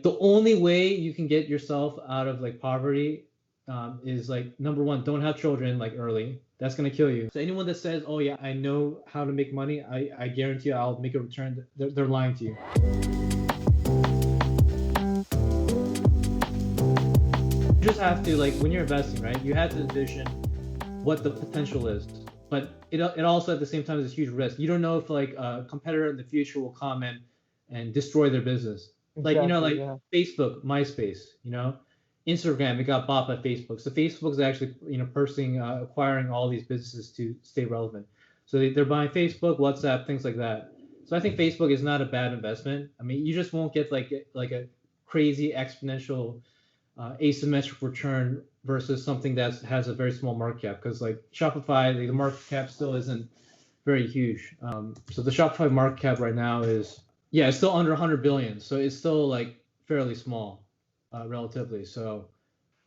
The only way you can get yourself out of like poverty is like number one, don't have children like early. That's gonna kill you. So anyone that says, "Oh yeah, I know how to make money," I guarantee you, I'll make a return. They're lying to you. You just have to, like, when you're investing, right? You have to envision what the potential is, but it also at the same time is a huge risk. You don't know if like a competitor in the future will come and destroy their business. Like, Exactly, like yeah. Facebook, MySpace, Instagram, it got bought by Facebook. So Facebook's actually, pursuing, acquiring all these businesses to stay relevant. So they're buying Facebook, WhatsApp, things like that. So I think Facebook is not a bad investment. I mean, you just won't get like a crazy exponential asymmetric return versus something that has a very small market cap. Because like Shopify, the market cap still isn't very huge. So the Shopify market cap right now is, yeah, it's still under 100 billion. So it's still like fairly small, relatively. So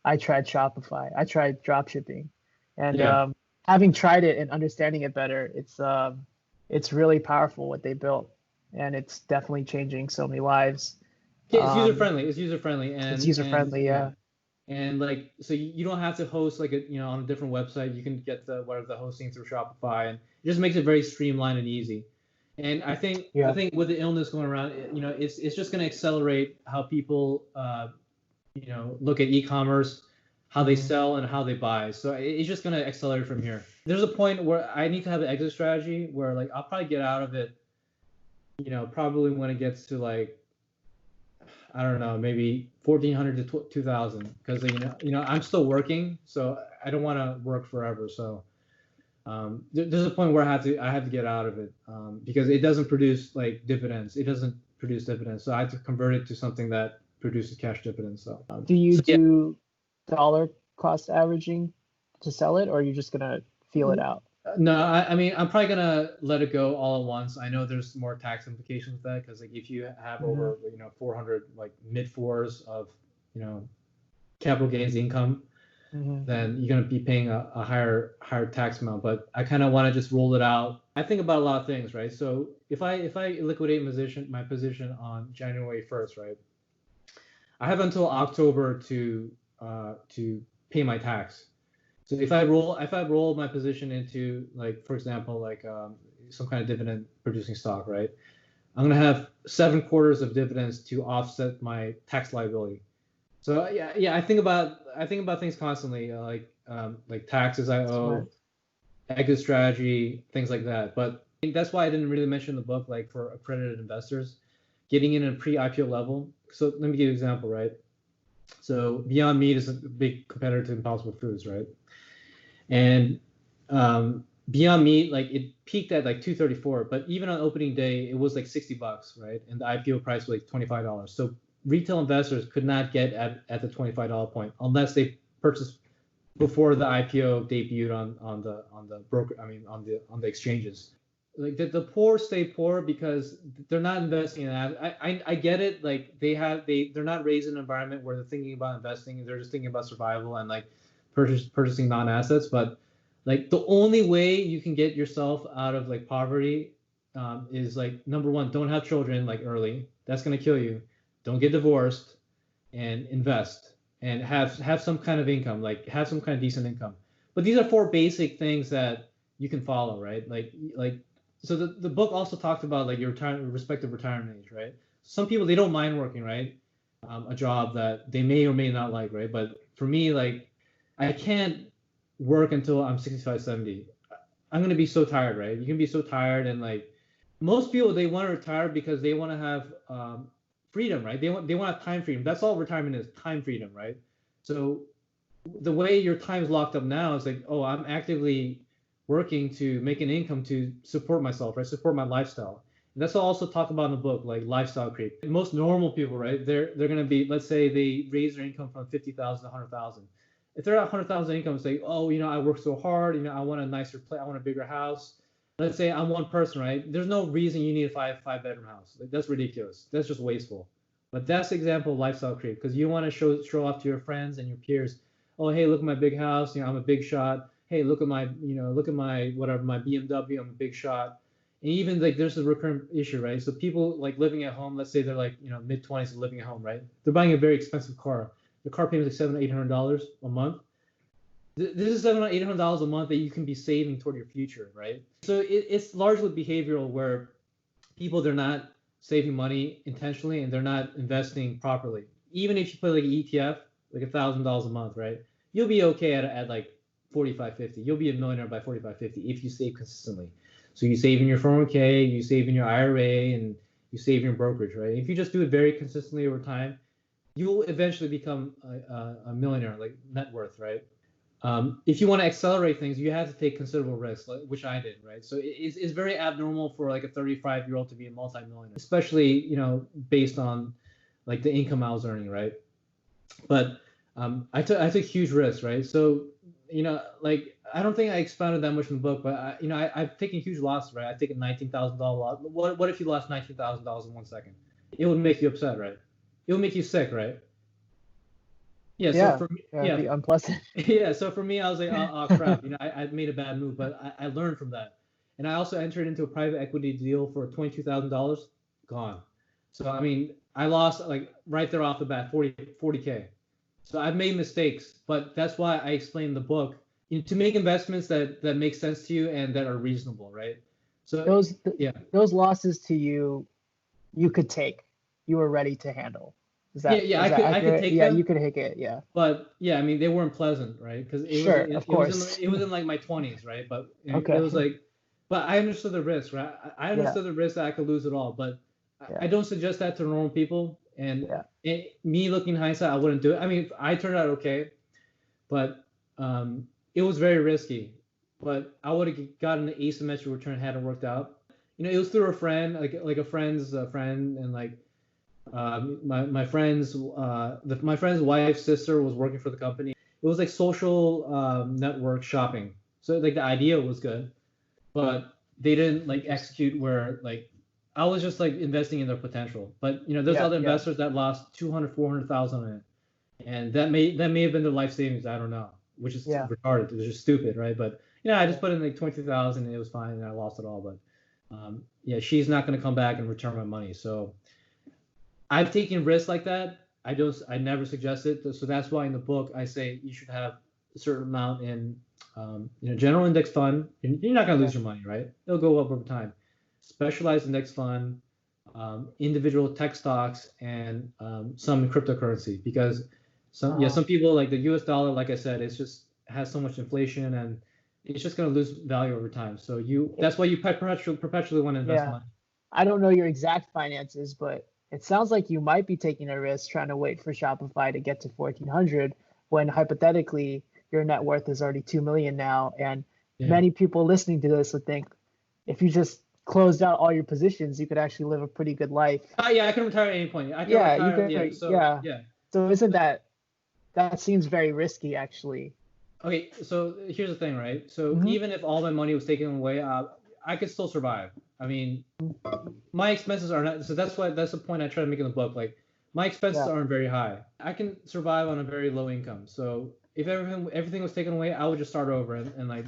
I tried Shopify. I tried drop shipping, and yeah, having tried it and understanding it better, it's really powerful what they built, and it's definitely changing so many lives. yeah, it's user Um, friendly. It's user friendly, it's and user friendly, yeah, yeah. and like so you don't have to host like on a different website. You can get the whatever the hosting through Shopify, and it just makes it very streamlined and easy. And I Yeah. think with the illness going around, it's just going to accelerate how people look at e-commerce, how they Hmm. sell and how they buy. So it's just going to accelerate from here. There's a point where I need to have an exit strategy where like I'll probably get out of it, probably when it gets to like, I don't know, maybe 1400 to 2000, because I'm still working, so I don't want to work forever. So there's a point where I have to get out of it, because it doesn't produce like dividends. It doesn't produce dividends, so I have to convert it to something that produces cash dividends. So, Do you yeah. do dollar cost averaging to sell it, or are you just gonna feel it out? No, I mean, I'm probably gonna let it go all at once. I know there's more tax implications with that, because like if you have Hmm. over 400, like mid fours of you know capital gains income, Hmm. then you're gonna be paying a higher tax amount. But I kind of want to just roll it out. I think about a lot of things, right? So if I liquidate my position on January 1st, right? I have until October to pay my tax. So if I roll my position into, like, for example, like some kind of dividend producing stock, right? I'm gonna have 7 quarters of dividends to offset my tax liability. So yeah, I think about things constantly, like taxes I owe, Smart. exit strategy, things like that. But I think that's why I didn't really mention in the book, like for accredited investors, getting in a pre-IPO level. So let me give you an example, right? So Beyond Meat is a big competitor to Impossible Foods, right? And Beyond Meat, like it peaked at like 234, but even on opening day, it was like $60, right? And the IPO price was like $25. So retail investors could not get at the $25 point unless they purchased before the IPO debuted on the broker. I mean, on the exchanges. Like the poor stay poor because they're not investing in that. I get it. Like they're not raised in an environment where they're thinking about investing. They're just thinking about survival and like purchasing non-assets. But like the only way you can get yourself out of like poverty, is like number one, don't have children like early. That's gonna kill you. Don't get divorced, and invest, and have some kind of income, like have some kind of decent income. But these are four basic things that you can follow, right? Like so the book also talked about like your respective retirement age, right? Some people, they don't mind working, right? A job that they may or may not like, right? But for me, like I can't work until I'm 65, 70. I'm gonna be so tired, right? You can be so tired, and like most people, they want to retire because they want to have freedom, right? They want to have time freedom. That's all retirement is, time freedom, right? So the way your time is locked up now is like, oh, I'm actively working to make an income to support myself, right? Support my lifestyle. And that's what I also talk about in the book, like lifestyle creep. Most normal people, right? They're gonna be, let's say they raise their income from 50,000 to 100,000. If they're at 100,000 income, say, oh, I work so hard, I want a nicer place, I want a bigger house. Let's say I'm one person, right? There's no reason you need a five bedroom house. Like, that's ridiculous. That's just wasteful. But that's the example of lifestyle creep, because you want to show off to your friends and your peers. Oh, hey, look at my big house. I'm a big shot. Hey, look at my whatever, my BMW. I'm a big shot. And even like there's a recurrent issue, right? So people like living at home, let's say they're like, mid-20s and living at home, right? They're buying a very expensive car. The car payment is like $700-800 a month. This is $700-800 a month that you can be saving toward your future, right? So it's largely behavioral, where people, they're not saving money intentionally and they're not investing properly. Even if you put like an ETF, like $1,000 a month, right? You'll be okay at like 45, 50. You'll be a millionaire by 45, 50 if you save consistently. So you save in your 401k, you save in your IRA, and you save in your brokerage, right? If you just do it very consistently over time, you will eventually become a millionaire, like net worth, right? If you want to accelerate things, you have to take considerable risks, which I did, right? So it's very abnormal for like a 35-year-old to be a multi-millionaire, especially, based on like the income I was earning, right? But I took huge risks, right? So, like I don't think I expounded that much in the book, but I've taken huge losses, right? I've taken $19,000 loss. What if you lost $19,000 in 1 second? It would make you upset, right? It would make you sick, right? Yeah. So for me, it'd be unpleasant. yeah. So for me, I was like, oh crap, I made a bad move, but I learned from that, and I also entered into a private equity deal for $22,000, gone. So I mean, I lost like right there off the bat 40K. So I've made mistakes, but that's why I explain in the book, to make investments that make sense to you and that are reasonable, right? So those losses to you, you could take, you were ready to handle. I could take them. You could take it. Yeah. But yeah, I mean, they weren't pleasant, right? Because of course. It was in like my 20s, right? But okay. It was like, but I understood the risk, right? I understood the risk that I could lose it all, but I don't suggest that to normal people. And me looking in hindsight, I wouldn't do it. I mean, I turned out okay, but it was very risky. But I would have gotten an asymmetric return had it worked out. It was through a friend, like a friend's friend, and like my friend's my friend's wife's sister was working for the company. It was like social network shopping. So like the idea was good, but they didn't like execute where like I was just like investing in their potential. But there's other investors that lost 200,000-400,000 in it, and that may have been their life savings. I don't know, which is retarded. It's just stupid, right? But I just put in like 20,000 and it was fine, and I lost it all. But she's not going to come back and return my money. So I've taken risks like that. I never suggest it. So that's why in the book I say you should have a certain amount in general index fund. You're not going to lose your money, right? It'll go up over time. Specialized index fund, individual tech stocks, and some cryptocurrency, because some people, like the US dollar, like I said, it's just has so much inflation and it's just going to lose value over time. So that's why you perpetually want to invest money. I don't know your exact finances, but it sounds like you might be taking a risk trying to wait for Shopify to get to 1,400 when hypothetically your net worth is already 2 million now. And many people listening to this would think if you just closed out all your positions, you could actually live a pretty good life. I can retire at any point. I can retire. So isn't that seems very risky, actually? Okay, so here's the thing, right? So even if all my money was taken away, I could still survive. I mean, my expenses are not. So that's the point I try to make in the book. Like, my expenses aren't very high. I can survive on a very low income. So if everything was taken away, I would just start over and like,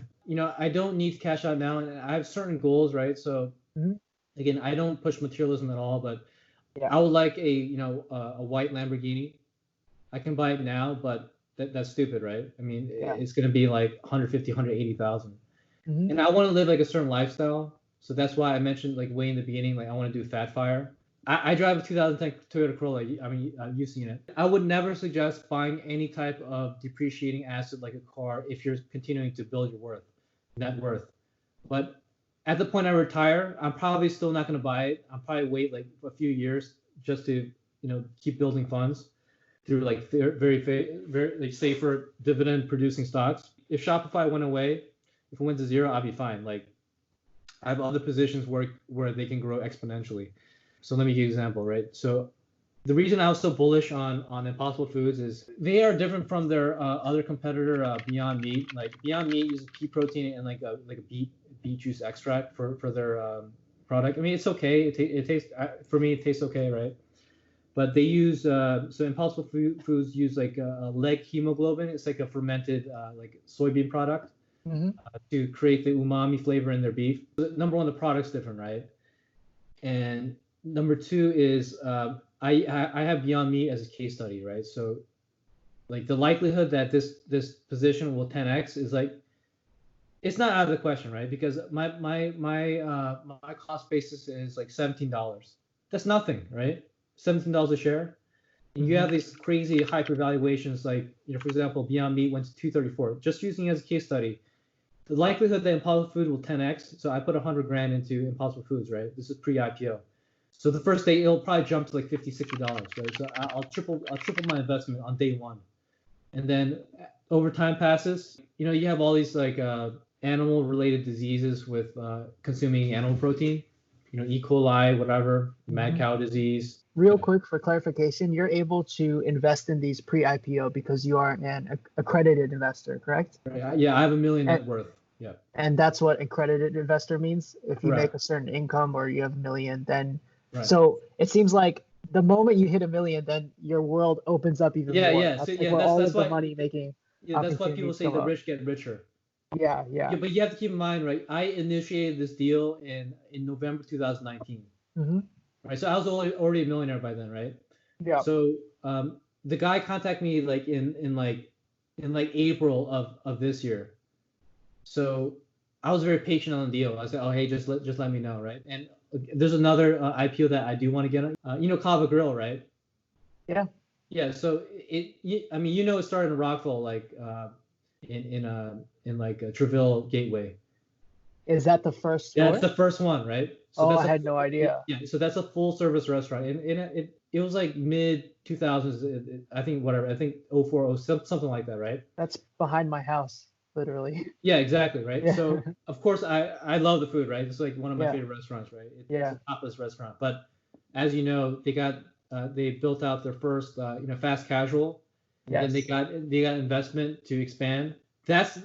I don't need to cash out now, and I have certain goals, right? So again, I don't push materialism at all, but I would like a white Lamborghini. I can buy it now, but that's stupid, right? I mean, it's going to be like 150, 180,000. And I want to live like a certain lifestyle. So that's why I mentioned like way in the beginning, like I want to do fat fire. I drive a 2010 Toyota Corolla. I mean, you've seen it. I would never suggest buying any type of depreciating asset like a car if you're continuing to build your net worth. But at the point I retire, I'm probably still not going to buy it. I'll probably wait like a few years just to keep building funds through like very like safer dividend producing stocks. If Shopify went away, if it went to zero, I'd be fine. Like, I have other positions where they can grow exponentially. So let me give you an example, right? So the reason I was so bullish on Impossible Foods is they are different from their other competitor, Beyond Meat. Like, Beyond Meat uses pea protein and like a beet juice extract for their product. I mean, it's okay. It tastes, for me, it tastes okay, right? But they use so Impossible Foods use like a leg hemoglobin. It's like a fermented like soybean product. Hmm. to create the umami flavor in their beef. Number one, the product's different, right? And number two is I have Beyond Meat as a case study, right? So like the likelihood that this position will 10x is like it's not out of the question, right? Because my cost basis is like $17. That's nothing, right? $17 a share. And you have these crazy hyper valuations, like for example, Beyond Meat went to 234. Just using it as a case study, the likelihood that Impossible Food will 10x. So I put 100 grand into Impossible Foods, right? This is pre-IPO. So the first day it'll probably jump to like $50, $60, right? So I'll triple my investment on day one, and then over time passes, you have all these like animal related diseases with consuming animal protein, E. coli, whatever, mad cow disease. Real quick for clarification, you're able to invest in these pre-IPO because you are an accredited investor, correct? Right. Yeah, I have $1 million net worth. Yeah. And that's what accredited investor means. If you make Correct. a certain income or you have $1 million, then Right. So it seems like the moment you hit $1 million, then your world opens up even more. Yeah. That's So like where all that's of the why money making that's why people opportunities say come the up. rich get richer. Yeah. But you have to keep in mind, right? I initiated this deal in November 2019. Mm-hmm. Right. So I was already a millionaire by then, right? Yeah. So the guy contacted me like in April of this year. So I was very patient on the deal. I said, oh hey, just let me know, right? And there's another IPO that I do want to get on. Kava Grill, right? Yeah. Yeah. So it started in Rockville, like in like a Treville Gateway. Is that the first store? Yeah, it's the first one, right? So I had no idea. Yeah, so that's a full service restaurant, and it was like mid 2000s, I think, whatever, I think 04, something like that, right? That's behind my house, literally. Yeah, exactly, right? Yeah. So of course I love the food, right? It's like one of my Yeah. favorite restaurants, right? It's Yeah. a topless restaurant, but as you know, they built out their first fast casual, and Yes. then they got investment to expand. That's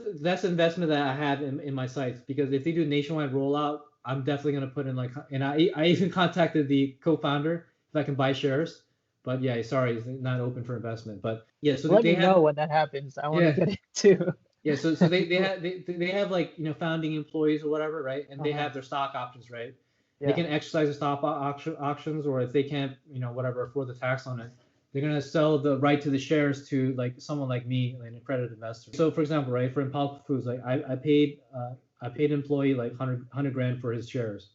investment that I have in my sights, because if they do nationwide rollout, I'm definitely gonna put in and I even contacted the co-founder if I can buy shares, but yeah, sorry, it's not open for investment. But yeah, so Let me know when that happens. I want to get it too. Yeah, so they have like founding employees or whatever, right? And they have their stock options, right? Yeah. They can exercise the stock options, or if they can't, whatever, afford the tax on it, they're gonna sell the right to the shares to like someone like me, like an accredited investor. So for example, right, for Impulse Foods, like I paid an employee like 100 grand for his shares,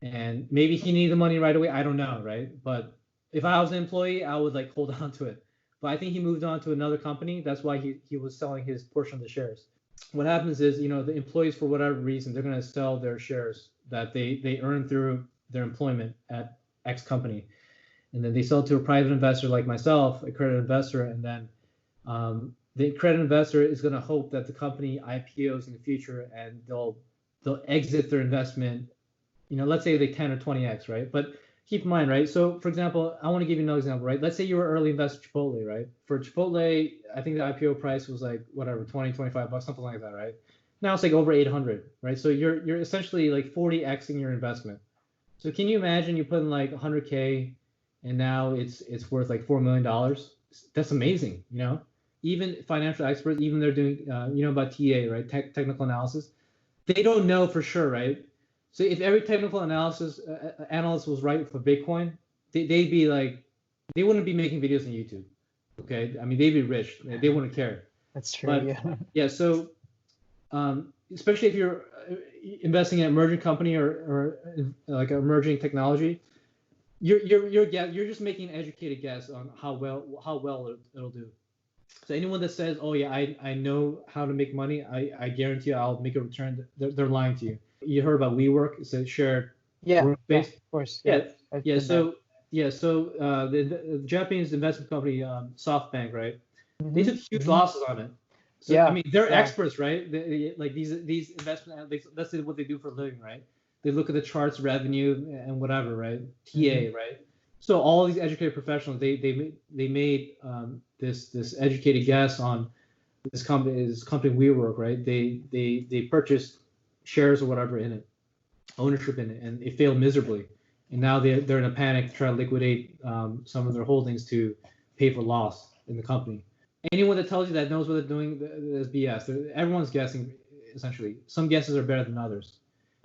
and maybe he needed the money right away. I don't know, right? But if I was an employee, I would like hold on to it. But I think he moved on to another company. That's why he was selling his portion of the shares. What happens is, the employees, for whatever reason, they're gonna sell their shares that they earn through their employment at X company, and then they sell it to a private investor like myself, a credit investor, and then the credit investor is going to hope that the company IPOs in the future, and they'll exit their investment, let's say they 10 or 20x, right? But keep in mind, right? So for example, I want to give you another example, right? Let's say you were early investor Chipotle, right? For Chipotle, I think the IPO price was like whatever, 20, 25 bucks, something like that, right? Now it's like over 800, right? So you're essentially like 40xing your investment. So can you imagine you put in like 100K and now it's worth like $4 million? That's amazing, Even financial experts, even they're doing, about TA, right? Technical analysis. They don't know for sure, right? So if every technical analysis analyst was right for Bitcoin, they'd be like, they wouldn't be making videos on YouTube. Okay, I mean they'd be rich. They wouldn't care. That's true. But, yeah. Yeah. So, especially if you're investing in an emerging company or like an emerging technology, you're just making an educated guess on how well it'll do. So anyone that says, oh yeah, I know how to make money, I guarantee you I'll make a return, they're lying to you. You heard about WeWork? It's a shared workspace. Yeah, of course. Yeah. So the Japanese investment company, SoftBank, right? Mm-hmm. They took huge losses on it. So Yeah, I mean, they're experts, right? Like these investment analysts, that's what they do for a living, right? They look at the charts, revenue, and whatever, right? TA, right? So all these educated professionals, they made this educated guess on this company WeWork, right? They purchased shares or whatever in it, ownership in it, and it failed miserably. And now they're in a panic to try to liquidate some of their holdings to pay for loss in the company. Anyone that tells you that knows what they're doing is BS. Everyone's guessing. essentially. Some guesses are better than others.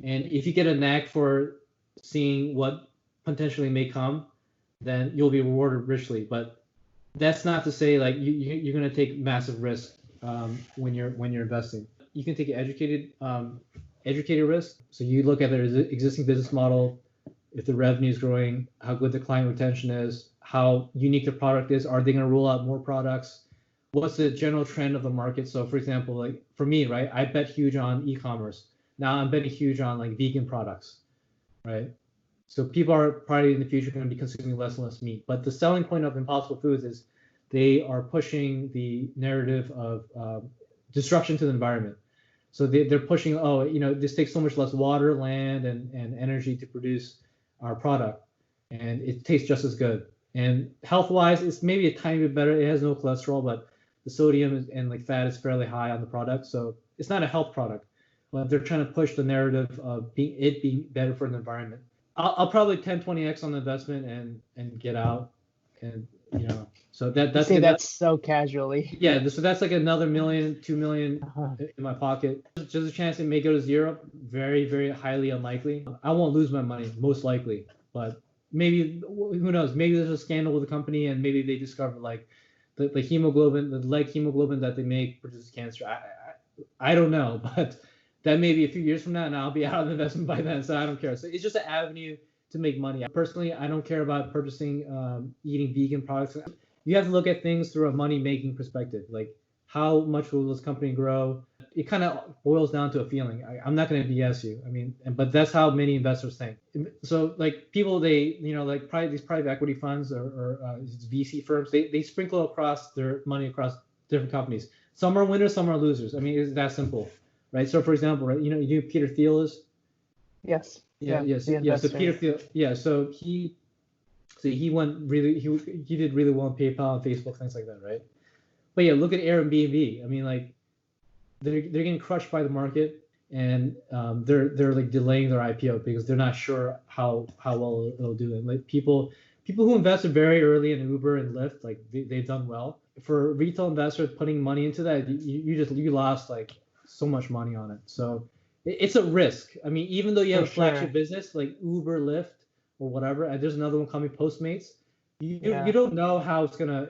And if you get a knack for seeing what potentially may come, then you'll be rewarded richly. But that's not to say like you're going to take massive risk when you're investing. You can take an educated risk. So you look at their existing business model, if the revenue is growing, how good the client retention is, how unique the product is. Are they going to roll out more products? What's the general trend of the market? So for example, like for me, right, I bet huge on e-commerce. Now I'm betting huge on like vegan products, right? So people are probably in the future going to be consuming less and less meat. But the selling point of Impossible Foods is they are pushing the narrative of destruction to the environment. So they're pushing, oh, this takes so much less water, land, and energy to produce our product, and it tastes just as good. And health-wise, it's maybe a tiny bit better. It has no cholesterol, but the sodium and like fat is fairly high on the product, so it's not a health product. But they're trying to push the narrative of being better for the environment. I'll probably 10-20x on the investment and get out, and so that's say that's so casually. Yeah, so that's like another $1 million, $2 million in my pocket. Just a chance it may go to zero. Very, very highly unlikely. I won't lose my money, most likely, but maybe, who knows? Maybe there's a scandal with the company, and maybe they discover like the hemoglobin, the leg hemoglobin that they make produces cancer. I don't know, but that may be a few years from now, and I'll be out of the investment by then, so I don't care. So it's just an avenue to make money. Personally, I don't care about purchasing, eating vegan products. You have to look at things through a money-making perspective. Like, how much will this company grow? It kind of boils down to a feeling. I'm not going to BS you. I mean, but that's how many investors think. So, like, people, like these private equity funds or VC firms, they sprinkle across their money across different companies. Some are winners, some are losers. I mean, it's that simple, right? So, for example, right, you know who Peter Thiel is? Yes. Yeah. So Peter Thiel, so he did really well on PayPal and Facebook, things like that, right? But yeah, look at Airbnb. I mean, like, they're getting crushed by the market, and they're like delaying their IPO because they're not sure how well it'll do. And like people who invested very early in Uber and Lyft, like they've done well. For retail investors putting money into that, you lost like so much money on it. So it's a risk. I mean, even though you have a flagship business like Uber, Lyft, or whatever, and there's another one coming, Postmates, you don't know how it's gonna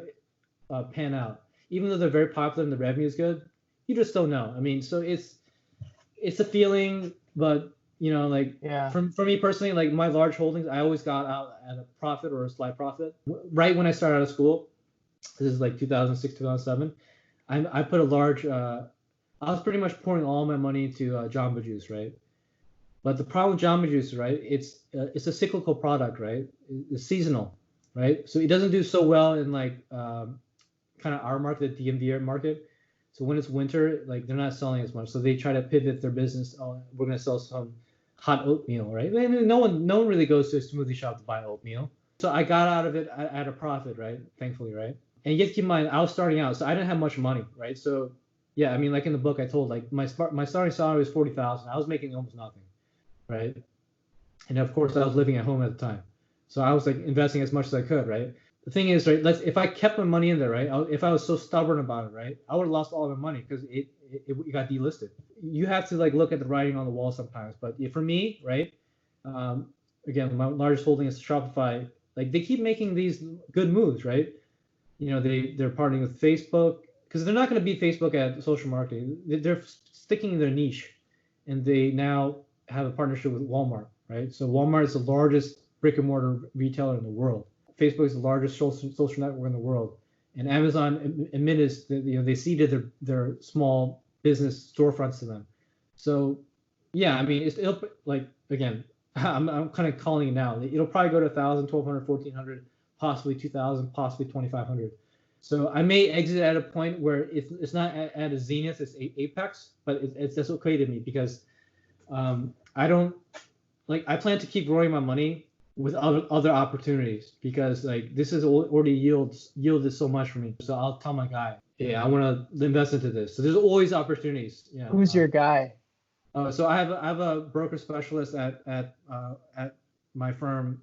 pan out. Even though they're very popular and the revenue is good, you just don't know. I mean, so it's a feeling, but for me personally, like my large holdings, I always got out at a profit or a slight profit. Right when I started out of school, this is like 2006, 2007, I put a large. I was pretty much pouring all my money into Jamba Juice, right? But the problem with Jamba Juice, right? It's a cyclical product, right? It's seasonal, right? So it doesn't do so well in like kind of our market, the DMV market. So when it's winter, like they're not selling as much. So they try to pivot their business. Oh, we're gonna sell some hot oatmeal, right? And no one really goes to a smoothie shop to buy oatmeal. So I got out of it at a profit, right? Thankfully, right? And you have to keep in mind, I was starting out, so I didn't have much money, right? So yeah, I mean, like in the book, I told like my starting salary was $40,000. I was making almost nothing, right? And of course, I was living at home at the time, so I was like investing as much as I could, right? The thing is, right, if I kept my money in there, right, if I was so stubborn about it, right, I would have lost all my money because it got delisted. You have to like look at the writing on the wall sometimes. But for me, right, again, my largest holding is Shopify. Like they keep making these good moves, right? They're partnering with Facebook because they're not going to beat Facebook at social marketing. They're sticking in their niche, and they now have a partnership with Walmart, right? So Walmart is the largest brick and mortar retailer in the world. Facebook is the largest social network in the world, and Amazon admitted that they ceded their small business storefronts to them. So yeah, I mean, it'll like again, I'm kind of calling it now. It'll probably go to 1,000, 1,200, 1,400, possibly 2,000, possibly 2,500. So I may exit at a point where it's not at a zenith, it's apex, but that's okay to me because I don't like. I plan to keep growing my money with other opportunities because like this is already yielded so much for me. So I'll tell my guy, yeah, I want to invest into this. So there's always opportunities. Yeah. Who's your guy? So I have a broker specialist at my firm.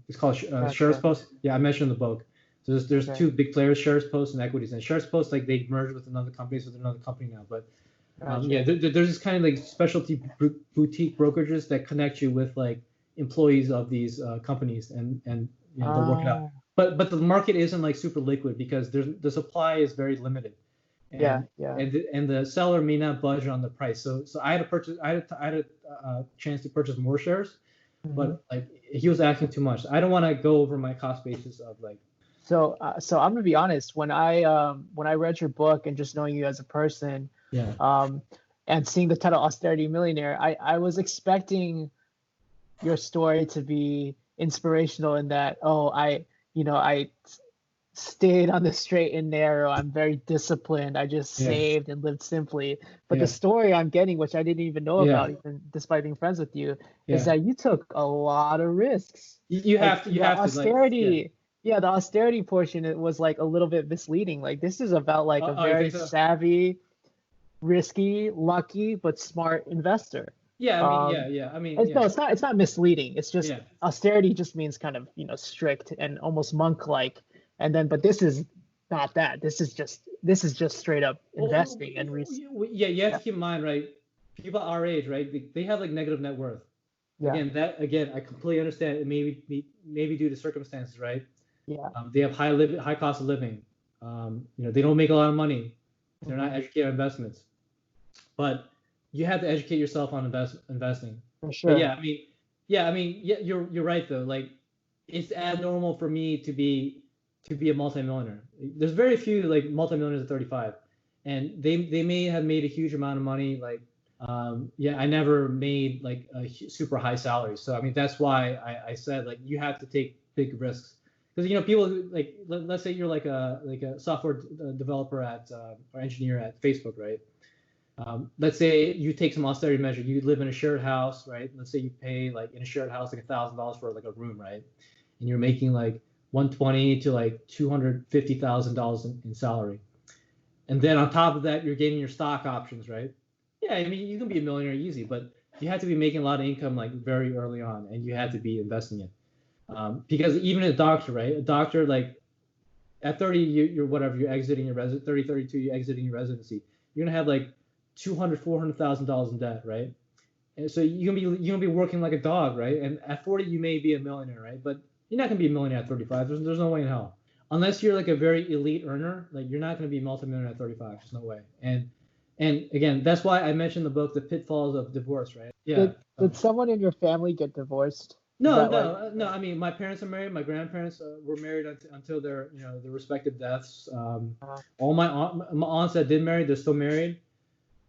It's called Shares Post. Yeah, I mentioned in the book. So there's two big players, Shares Post and Equities. And Shares Post, like they merged with another company, so they're another company now. But Gotcha. There's this kind of like specialty boutique brokerages that connect you with like employees of these companies, and they'll work it out. Ah, But the market isn't like super liquid because the supply is very limited, yeah, and yeah. and the seller may not budge on the price. So I had a chance to purchase more shares, Mhm. but like he was asking too much. I don't want to go over my cost basis of like. So I'm gonna be honest. When I read your book and just knowing you as a person, Yeah. um, and seeing the title Austerity Millionaire, I was expecting your story to be inspirational in that, oh, I stayed on the straight and narrow. I'm very disciplined. I just Yeah. saved and lived simply. But the Yeah. story I'm getting, which I didn't even know Yeah. about, even despite being friends with you, is Yeah. that you took a lot of risks. You Like have to. You the have to like. Yeah. austerity, yeah, the austerity portion, it was like a little bit misleading. Like this is about like a Oh, you very think so? savvy, risky, lucky, but smart investor. Yeah. I mean. Um, Yeah. Yeah. I mean. it's, Yeah. no, it's not misleading. It's just Yeah. austerity just means kind of, strict and almost monk-like. And then, but this is not that. This is just straight up Well, investing and yeah, you have yeah, to keep in mind, right? People our age, right? They have like negative net worth. yeah, Again, I completely understand. It maybe due to circumstances, right? yeah. They have high cost of living. They don't make a lot of money. They're not Hmm. educated on investments. But you have to educate yourself on investing. For But sure. yeah, you're right though. Like, it's abnormal for me to be a multimillionaire. There's very few like multimillionaires at 35, and they may have made a huge amount of money. Like, I never made like a super high salary. So I mean, that's why I said like you have to take big risks. Because people who like let's say you're like a software developer at or engineer at Facebook, right? Let's say you take some austerity measure. You live in a shared house, right? Let's say you pay like in a shared house like $1,000 for like a room, right? And you're making like 120 to like $250,000 in salary. And then on top of that, you're getting your stock options, right? Yeah, I mean you can be a millionaire easy, but you have to be making a lot of income like very early on, and you have to be investing it. Because even a doctor, right? A doctor like at 30, you're whatever, you're exiting your 30, 32, you're exiting your residency. You're gonna have like 200, $400,000 in debt, right? And so you're gonna be working like a dog, right? And at 40, you may be a millionaire, right? But you're not gonna be a millionaire at 35. There's no way in hell. Unless you're like a very elite earner, like you're not gonna be a multimillionaire at 35. There's no way. And again, that's why I mentioned the book, The Pitfalls of Divorce, right? Yeah. Did someone in your family get divorced? Is No, that like, no, no. I mean, my parents are married. My grandparents were married until their respective deaths. uh, All my aunts that did marry, they're still married.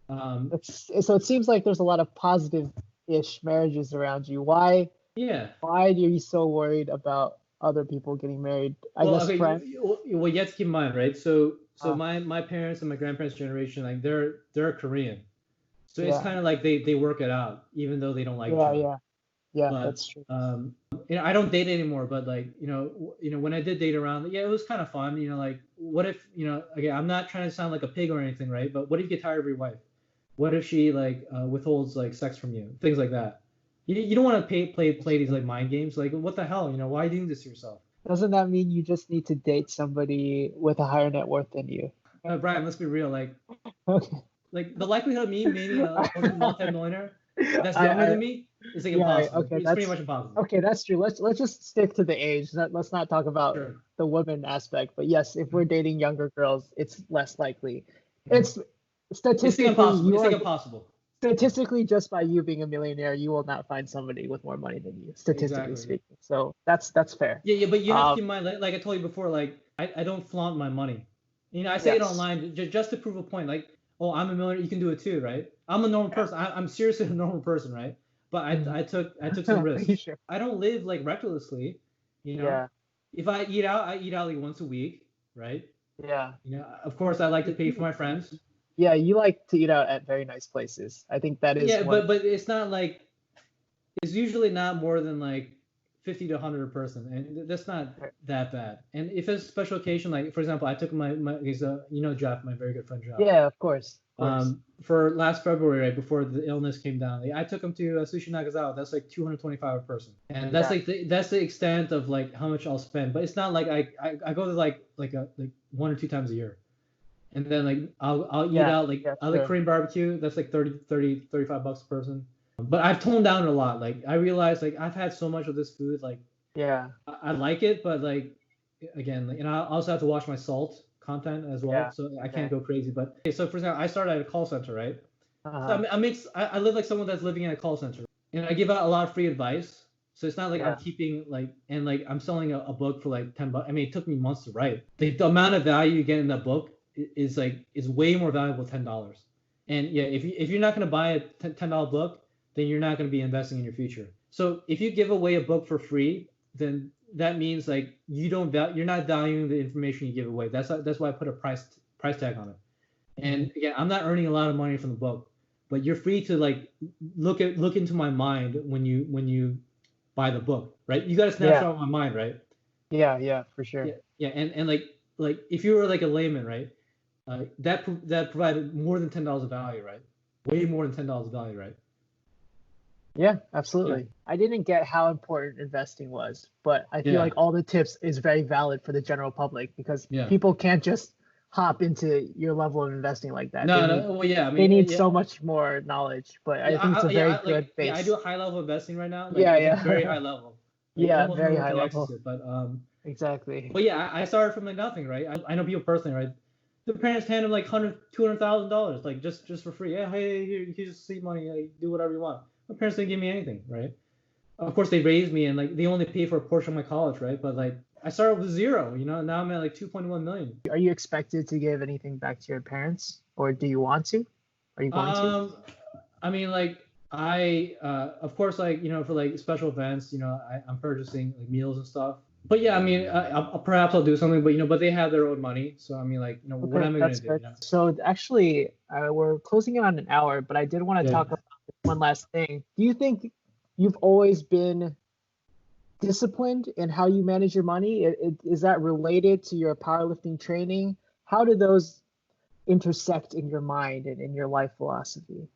Um, so it seems like there's a lot of positive-ish marriages around you. Why yeah. why are you so worried about other people getting married? I Well, guess okay. friends. Well, you have to keep in mind, right? So Uh, my parents and my grandparents' generation, like they're Korean, so it's yeah, kind of like they work it out, even though they don't like each yeah, other. yeah, yeah. But That's true. I don't date anymore. But like when I did date around, yeah, it was kind of fun. Like what if again, I'm not trying to sound like a pig or anything, right? But what if you get tired of your wife? What if she like withholds like sex from you? Things like that. You don't want to play these like mind games. Like what the hell? Why are you doing this to yourself? Doesn't that mean you just need to date somebody with a higher net worth than you? Brian, let's be real. Like Okay. the likelihood of me meeting a multi-millionaire that's I, younger I, than me is like yeah, impossible. okay, It's pretty much impossible. okay, that's true. Let's just stick to the age. Let's not talk about Sure. the woman aspect. But yes, if we're Mhm. dating younger girls, it's less likely. Mhm. It's It's like statistically impossible. It's like impossible. statistically just by you being a millionaire, you will not find somebody with more money than you, statistically Exactly. speaking. So that's fair. Yeah, but you have to Um, keep in mind, like I told you before, like I don't flaunt my money. I say it yes. online just to prove a point. Like, oh, I'm a millionaire, you can do it too, right? I'm a normal person. I'm seriously a normal person, right? But Mhm. I took some Are you risks. sure? I don't live like recklessly, you know. Yeah, If I eat out, I eat out like once a week, right? yeah. Of course, I like to pay for my friends. Yeah, you like to eat out at very nice places. I think that is Yeah, one. but it's not like it's usually not more than like 50 to 100 a person, and that's not that bad. And if it's a special occasion, like for example, I took he's Jeff, my very good friend Jeff. Yeah, of course, of course. For last February, right before the illness came down, I took him to Sushi Nagasawa. That's like 225 a person, and that's Yeah. like that's the extent of like how much I'll spend. But it's not like I go to like 1 or 2 times a year, And then like I'll eat Yeah, out, like yeah, I like sure. Korean barbecue. That's like 35 bucks a person. But I've toned down a lot. Like I realized like I've had so much of this food. Like Yeah, I like it, but like again, like, and I also have to watch my salt content as well, yeah. so I can't Okay. go crazy. But okay, so for example, I started at a call center, right? So Uh-huh. I live like someone that's living in a call center, and I give out a lot of free advice. So it's not like I'm Yeah. keeping like, and like I'm selling a book for like 10 bucks. I mean, it took me months to write. The amount of value you get in that book is like is way more valuable than $10. And yeah, if you're not gonna buy a $10 book, then you're not gonna be investing in your future. So if you give away a book for free, then that means like you're not valuing the information you give away. That's why I put a price tag on it. Mhm. And again, I'm not earning a lot of money from the book, but you're free to like look into my mind when you buy the book, right? You got a Yeah, snapshot of my mind, right? yeah, yeah, for Yeah, sure. yeah, and like if you were like a layman, right? That provided more than $10 of value, right? Way more than $10 of value, right? Yeah, Yeah, absolutely. I didn't get how important investing was, but I feel yeah, like all the tips is very valid for the general public because yeah. people can't just hop into your level of investing like that. No, no. Well, yeah. I They mean, need yeah, so much more knowledge, but I yeah. think it's a very good I do base. a high level investing right now. Like Yeah, it's very yeah. high level. Like Yeah, almost no very one high can access level. it. Exactly. But yeah, I started from like nothing, right? I know people personally, right? The parents hand them like $200,000, like just for free. Yeah, hey, here's just seed money. Like, do whatever you want. My parents didn't give me anything, right? Of course, they raised me and like they only pay for a portion of my college, right? But like I started with zero, you know. Now I'm at like 2.1 million. Are you expected to give anything back to your parents, or do you want to? Are you going to? Um, I mean, like of course, like for like special events, I'm purchasing like meals and stuff. But yeah, I mean, perhaps I'll do something, but but they have their own money, so I mean, like, what Okay, am I gonna that's do? good. So actually, we're closing in on an hour, but I did want to Yeah. talk about one last thing. Do you think you've always been disciplined in how you manage your money? Is that related to your powerlifting training? How do those intersect in your mind and in your life philosophy?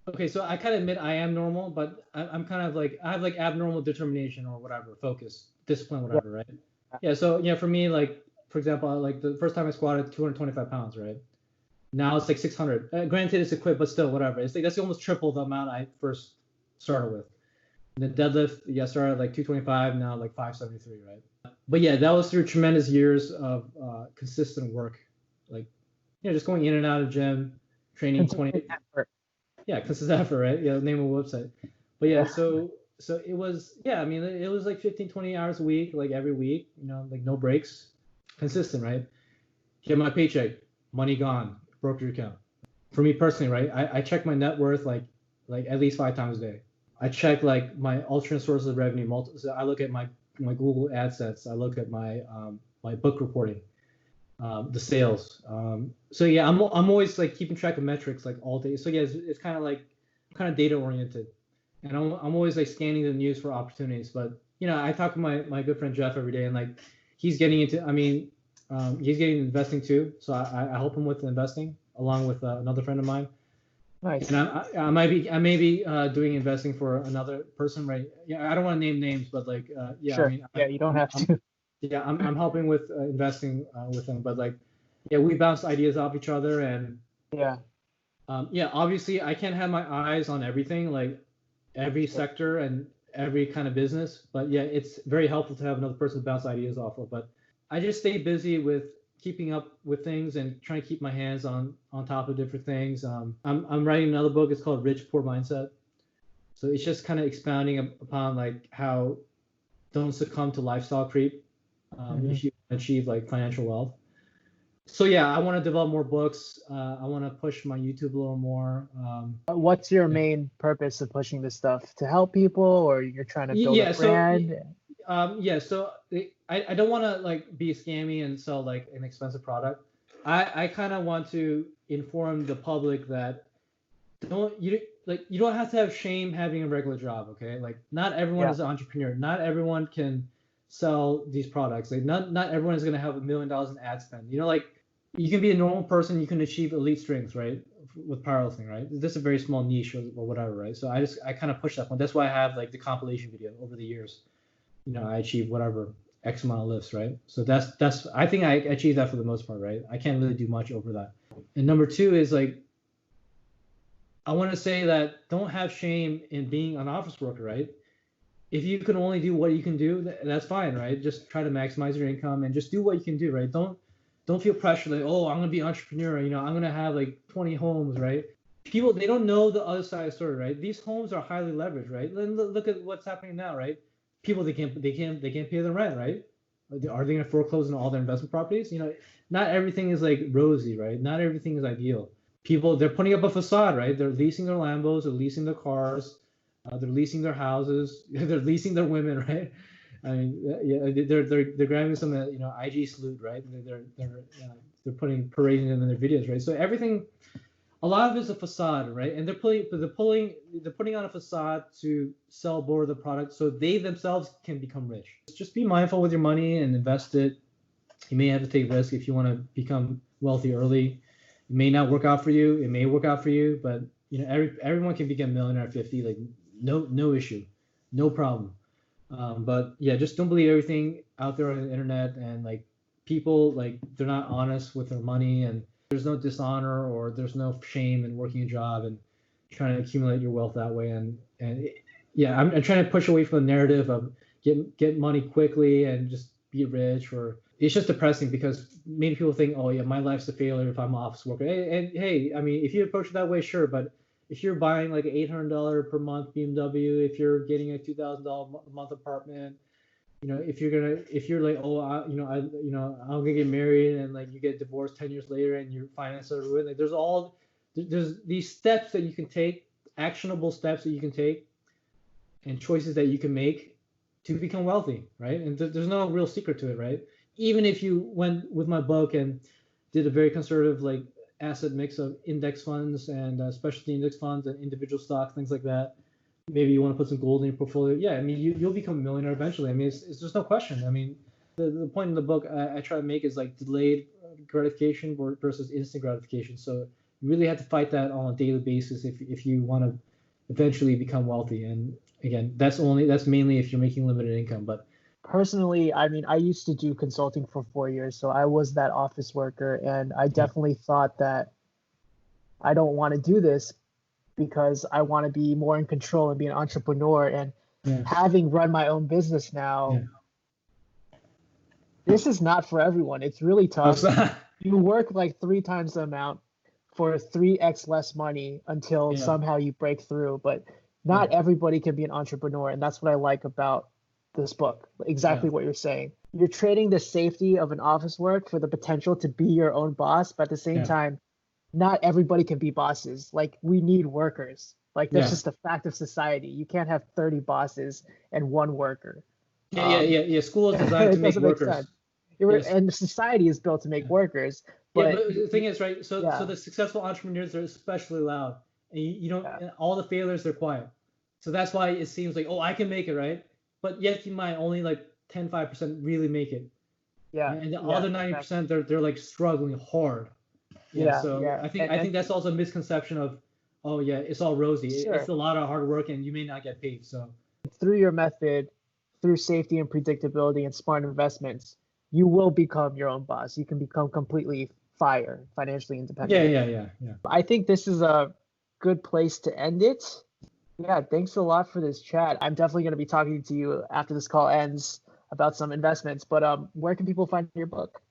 Okay, so I kind of admit I am normal, but I'm kind of like I have like abnormal determination or whatever, focus, discipline, Yeah. whatever, right? Yeah. So for me, like for example, like the first time I squatted 225 pounds, right? Now it's like 600. Granted, it's equipped, but still, whatever. It's like that's almost triple the amount I first started with. And the deadlift, yeah, started at like 225, now like 573, right? But yeah, that was through tremendous years of consistent work, like just going in and out of gym, training Consistent 20. effort. Yeah, consistent effort, right? Yeah, name of a website. But yeah, Yeah. so it was, yeah, I mean, it was like 15, 20 hours a week, like every week, like no breaks, consistent, right? Get my paycheck, money gone, brokerage account. For me personally, right, I check my net worth like at least 5 times a day. I check like my alternate sources of revenue. So I look at my Google AdSets. I look at my book reporting, the sales. So yeah, I'm always like keeping track of metrics like all day. So yeah, it's kind of like kind of data oriented, and I'm always like scanning the news for opportunities. But I talk to my good friend Jeff every day, and like he's getting into. I mean, he's getting investing too. So I help him with investing along with another friend of mine. And Nice. I may be doing investing for another person, right? Yeah, I don't want to name names, but like yeah, I Sure. mean Yeah, you don't have to. yeah, I'm helping with investing with them, but like yeah, we bounce ideas off each other, and Yeah, yeah, obviously I can't have my eyes on everything, like every sure. sector and every kind of business, but yeah, it's very helpful to have another person to bounce ideas off of. But I just stay busy with keeping up with things and trying to keep my hands on top of different things. I'm writing another book. It's called Rich Poor Mindset. So it's just kind of expounding upon like how don't succumb to lifestyle creep Hmm. if you achieve like financial wealth. So yeah, I want to develop more books. I want to push my YouTube a little more. What's your Yeah, main purpose of pushing this stuff? To help people, or you're trying to build a yeah. brand? Yeah. So I don't want to like be scammy and sell like an expensive product. I kind of want to inform the public that you don't have to have shame having a regular job. Okay, like not everyone Yeah, is an entrepreneur. Not everyone can sell these products. Like not everyone is gonna have $1 million in ad spend. Like you can be a normal person. You can achieve elite strength, right? With powerlifting, right? This is a very small niche or whatever, right? So I kind of push that one. That's why I have like the compilation video over the years. I achieved whatever. X amount of lifts, right? So that's I think I achieved that for the most part, right? I can't really do much over that. And number two is like, I want to say that don't have shame in being an office worker, right? If you can only do what you can do, that's fine, right? Just try to maximize your income and just do what you can do, right? Don't feel pressure like, oh, I'm gonna be an entrepreneur, I'm gonna have like 20 homes, right? People, they don't know the other side of the story, right? These homes are highly leveraged, right? Look at what's happening now, right? People, they can't pay the rent, right? Are they gonna foreclose on all their investment properties? Not everything is like rosy, right? Not everything is ideal. People, they're putting up a facade, right? They're leasing their Lambos, they're leasing their cars, they're leasing their houses, they're leasing their women, right? I mean, yeah, they're grabbing some, IG salute, right? They're parading them in their videos, right? So everything, a lot of it is a facade, right? And they're putting on a facade to sell more of the product, so they themselves can become rich. Just be mindful with your money and invest it. You may have to take risk if you want to become wealthy early. It may not work out for you. It may work out for you, but everyone can become a millionaire at 50. Like no issue, no problem. But yeah, just don't believe everything out there on the internet, and like people, like they're not honest with their money, and there's no dishonor or there's no shame in working a job and trying to accumulate your wealth that way. I'm trying to push away from the narrative of get money quickly and just be rich, or it's just depressing because many people think, oh yeah, my life's a failure if I'm an office worker. And hey, I mean, if you approach it that way, sure, but if you're buying like an $800 per month BMW, if you're getting a $2,000 a month apartment, if you're like, oh, I'm gonna get married, and like you get divorced 10 years later and your finances are ruined. Like there's these steps that you can take, actionable steps that you can take, and choices that you can make to become wealthy, right? And there's no real secret to it, right? Even if you went with my book and did a very conservative like asset mix of index funds and specialty index funds and individual stocks, things like that. Maybe you want to put some gold in your portfolio. Yeah, I mean, you'll become a millionaire eventually. I mean, it's just no question. I mean, the point in the book I try to make is like delayed gratification versus instant gratification. So you really have to fight that on a daily basis if you want to eventually become wealthy. And again, that's mainly if you're making limited income. But personally, I mean, I used to do consulting for 4 years, so I was that office worker, and I definitely thought that I don't want to do this because I want to be more in control and be an entrepreneur. And having run my own business now, this is not for everyone. It's really tough. You work like 3 times the amount for 3x less money until somehow you break through. But not everybody can be an entrepreneur, and that's what I like about this book. Exactly what you're saying. You're trading the safety of an office work for the potential to be your own boss, but at the same time, not everybody can be bosses. Like, we need workers. Like, that's just a fact of society. You can't have 30 bosses and 1 worker. School is designed to make workers. And society is built to make workers. But the thing is, right? So the successful entrepreneurs are especially loud, and you don't. And all the failures, they're quiet. So that's why it seems like, oh, I can make it, right? But yet you might only like 5% really make it. Yeah. And the other 90%, they're like struggling hard. I think that's also a misconception of, oh yeah, it's all rosy. It's a lot of hard work and you may not get paid. So through your method, through safety and predictability and smart investments, you will become your own boss. You can become completely financially independent. Yeah. I think this is a good place to end it. Yeah, thanks a lot for this chat. I'm definitely going to be talking to you after this call ends about some investments, but where can people find your book?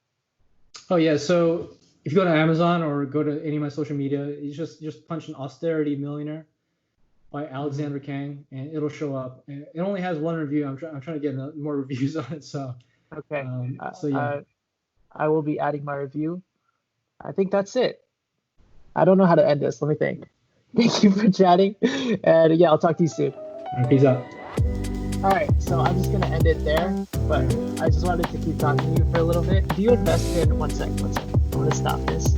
Oh yeah, so if you go to Amazon or go to any of my social media, you just punch in Austerity Millionaire by Alexander Kang, and it'll show up. And it only has 1 review. I'm trying to get more reviews on it. So okay. I will be adding my review. I think that's it. I don't know how to end this. Let me think. Thank you for chatting. And I'll talk to you soon. Peace out. All right, so I'm just going to end it there, but I just wanted to keep talking to you for a little bit. Do you invest in, one sec, I'm going to stop this.